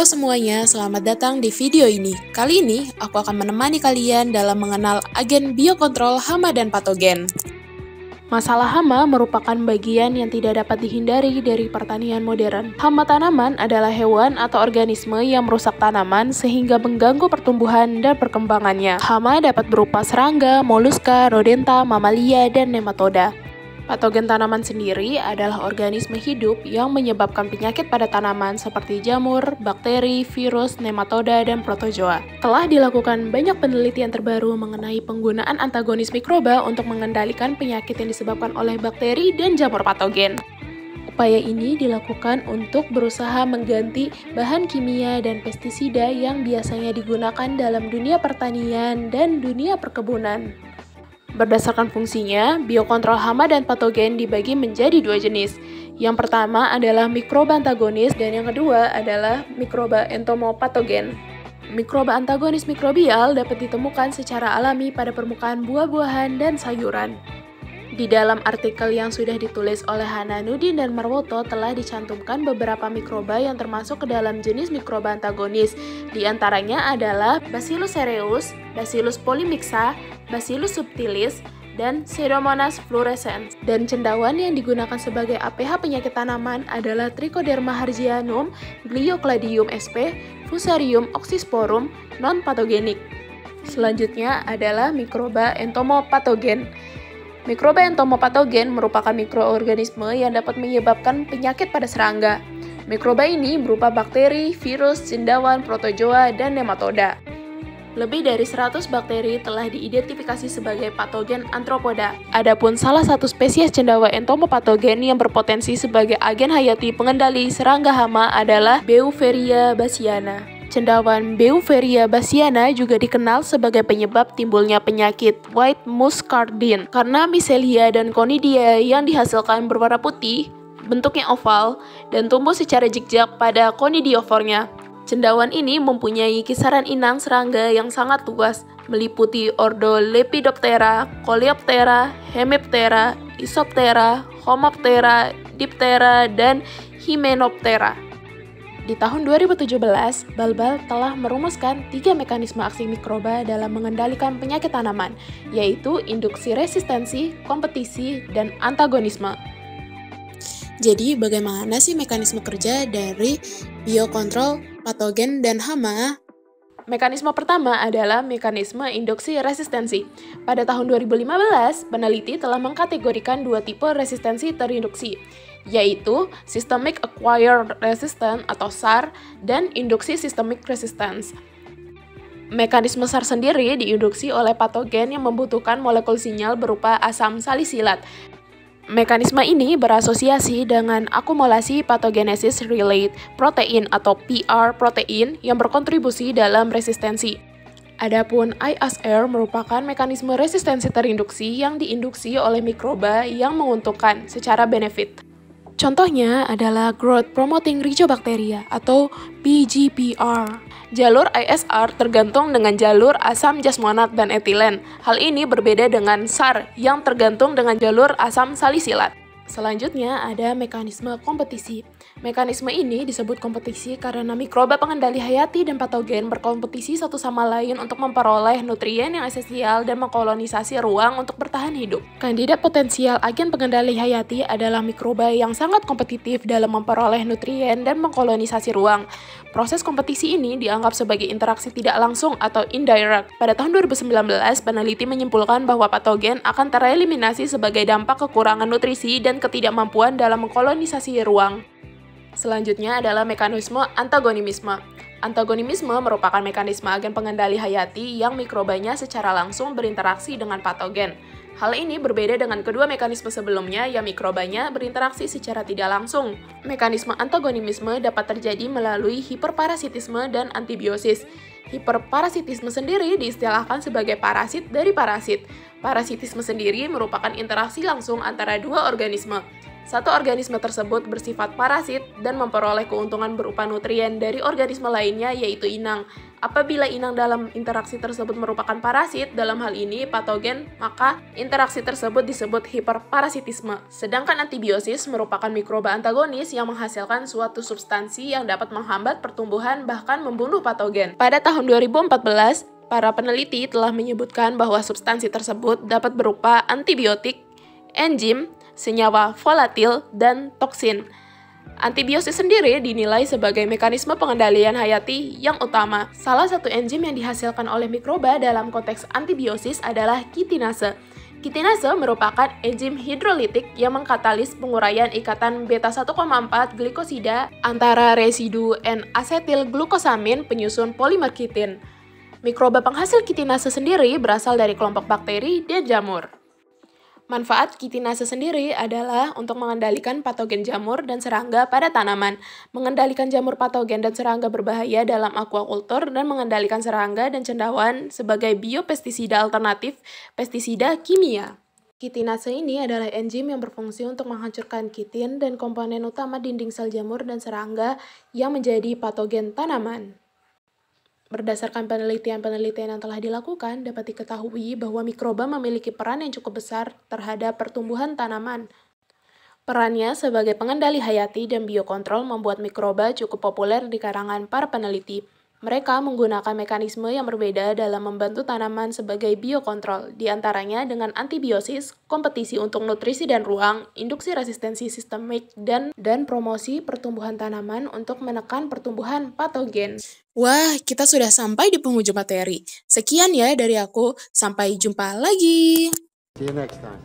Halo semuanya, selamat datang di video ini. Kali ini, aku akan menemani kalian dalam mengenal agen biokontrol hama dan patogen. Masalah hama merupakan bagian yang tidak dapat dihindari dari pertanian modern. Hama tanaman adalah hewan atau organisme yang merusak tanaman sehingga mengganggu pertumbuhan dan perkembangannya. Hama dapat berupa serangga, moluska, rodenta, mamalia, dan nematoda. Patogen tanaman sendiri adalah organisme hidup yang menyebabkan penyakit pada tanaman seperti jamur, bakteri, virus, nematoda, dan protozoa. Telah dilakukan banyak penelitian terbaru mengenai penggunaan antagonis mikroba untuk mengendalikan penyakit yang disebabkan oleh bakteri dan jamur patogen. Upaya ini dilakukan untuk berusaha mengganti bahan kimia dan pestisida yang biasanya digunakan dalam dunia pertanian dan dunia perkebunan. Berdasarkan fungsinya, biokontrol hama dan patogen dibagi menjadi dua jenis. Yang pertama adalah mikroba antagonis dan yang kedua adalah mikroba entomopatogen. Mikroba antagonis mikrobial dapat ditemukan secara alami pada permukaan buah-buahan dan sayuran. Di dalam artikel yang sudah ditulis oleh Hananudin dan Marwoto telah dicantumkan beberapa mikroba yang termasuk ke dalam jenis mikroba antagonis. Di antaranya adalah Bacillus cereus, Bacillus polymixa, Bacillus subtilis, dan Pseudomonas fluorescens. Dan cendawan yang digunakan sebagai APH penyakit tanaman adalah Trichoderma harzianum, Gliocladium sp, Fusarium oxysporum, non-patogenik. Selanjutnya adalah mikroba entomopatogen. Mikroba entomopatogen merupakan mikroorganisme yang dapat menyebabkan penyakit pada serangga. Mikroba ini berupa bakteri, virus, cendawan, protozoa, dan nematoda. Lebih dari 100 bakteri telah diidentifikasi sebagai patogen antropoda. Adapun salah satu spesies cendawa entomopatogen yang berpotensi sebagai agen hayati pengendali serangga hama adalah Beauveria bassiana. Cendawan Beauveria bassiana juga dikenal sebagai penyebab timbulnya penyakit white muscardine karena micelia dan conidia yang dihasilkan berwarna putih, bentuknya oval, dan tumbuh secara zigzag pada conidiofornya. Cendawan ini mempunyai kisaran inang serangga yang sangat luas, meliputi ordo Lepidoptera, Coleoptera, Hemiptera, Isoptera, Homoptera, Diptera, dan Hymenoptera. Di tahun 2017, Balbal telah merumuskan 3 mekanisme aksi mikroba dalam mengendalikan penyakit tanaman, yaitu induksi resistensi, kompetisi, dan antagonisme. Jadi, bagaimana sih mekanisme kerja dari biokontrol, patogen, dan hama? Mekanisme pertama adalah mekanisme induksi resistensi. Pada tahun 2015, peneliti telah mengkategorikan 2 tipe resistensi terinduksi, yaitu Systemic Acquired Resistance atau SAR dan Induksi Systemic Resistance. Mekanisme SAR sendiri diinduksi oleh patogen yang membutuhkan molekul sinyal berupa asam salisilat. Mekanisme ini berasosiasi dengan akumulasi pathogenesis relate protein atau PR protein yang berkontribusi dalam resistensi. Adapun ISR merupakan mekanisme resistensi terinduksi yang diinduksi oleh mikroba yang menguntungkan secara benefit. Contohnya adalah Growth Promoting Rhizobacteria atau PGPR. Jalur ISR tergantung dengan jalur asam jasmonat dan etilen. Hal ini berbeda dengan SAR yang tergantung dengan jalur asam salisilat. Selanjutnya ada mekanisme kompetisi. Mekanisme ini disebut kompetisi karena mikroba pengendali hayati dan patogen berkompetisi satu sama lain untuk memperoleh nutrien yang esensial dan mengkolonisasi ruang untuk bertahan hidup. Kandidat potensial agen pengendali hayati adalah mikroba yang sangat kompetitif dalam memperoleh nutrien dan mengkolonisasi ruang. Proses kompetisi ini dianggap sebagai interaksi tidak langsung atau indirect. Pada tahun 2019, peneliti menyimpulkan bahwa patogen akan tereliminasi sebagai dampak kekurangan nutrisi dan ketidakmampuan dalam mengkolonisasi ruang. Selanjutnya adalah mekanisme antagonisme. Antagonisme merupakan mekanisme agen pengendali hayati yang mikrobanya secara langsung berinteraksi dengan patogen. Hal ini berbeda dengan kedua mekanisme sebelumnya yang mikrobanya berinteraksi secara tidak langsung. Mekanisme antagonisme dapat terjadi melalui hiperparasitisme dan antibiosis. Hiperparasitisme sendiri diistilahkan sebagai parasit dari parasit. Parasitisme sendiri merupakan interaksi langsung antara dua organisme. Satu organisme tersebut bersifat parasit dan memperoleh keuntungan berupa nutrien dari organisme lainnya yaitu inang. Apabila inang dalam interaksi tersebut merupakan parasit, dalam hal ini patogen, maka interaksi tersebut disebut hiperparasitisme. Sedangkan antibiosis merupakan mikroba antagonis yang menghasilkan suatu substansi yang dapat menghambat pertumbuhan bahkan membunuh patogen. Pada tahun 2014, para peneliti telah menyebutkan bahwa substansi tersebut dapat berupa antibiotik, enzim, senyawa volatil, dan toksin. Antibiosis sendiri dinilai sebagai mekanisme pengendalian hayati yang utama. Salah satu enzim yang dihasilkan oleh mikroba dalam konteks antibiosis adalah kitinase. Kitinase merupakan enzim hidrolitik yang mengkatalis penguraian ikatan beta 1,4 glikosida antara residu N-asetil glukosamin penyusun polimer kitin. Mikroba penghasil kitinase sendiri berasal dari kelompok bakteri dan jamur. Manfaat kitinase sendiri adalah untuk mengendalikan patogen jamur dan serangga pada tanaman, mengendalikan jamur patogen dan serangga berbahaya dalam aquaculture, dan mengendalikan serangga dan cendawan sebagai biopestisida alternatif pestisida kimia. Kitinase ini adalah enzim yang berfungsi untuk menghancurkan kitin dan komponen utama dinding sel jamur dan serangga yang menjadi patogen tanaman. Berdasarkan penelitian-penelitian yang telah dilakukan, dapat diketahui bahwa mikroba memiliki peran yang cukup besar terhadap pertumbuhan tanaman. Perannya sebagai pengendali hayati dan biokontrol membuat mikroba cukup populer di kalangan para peneliti. Mereka menggunakan mekanisme yang berbeda dalam membantu tanaman sebagai biokontrol, di antaranya dengan antibiosis, kompetisi untuk nutrisi dan ruang, induksi resistensi sistemik, dan promosi pertumbuhan tanaman untuk menekan pertumbuhan patogen. Wah, kita sudah sampai di penghujung materi. Sekian ya dari aku, sampai jumpa lagi. See you next time.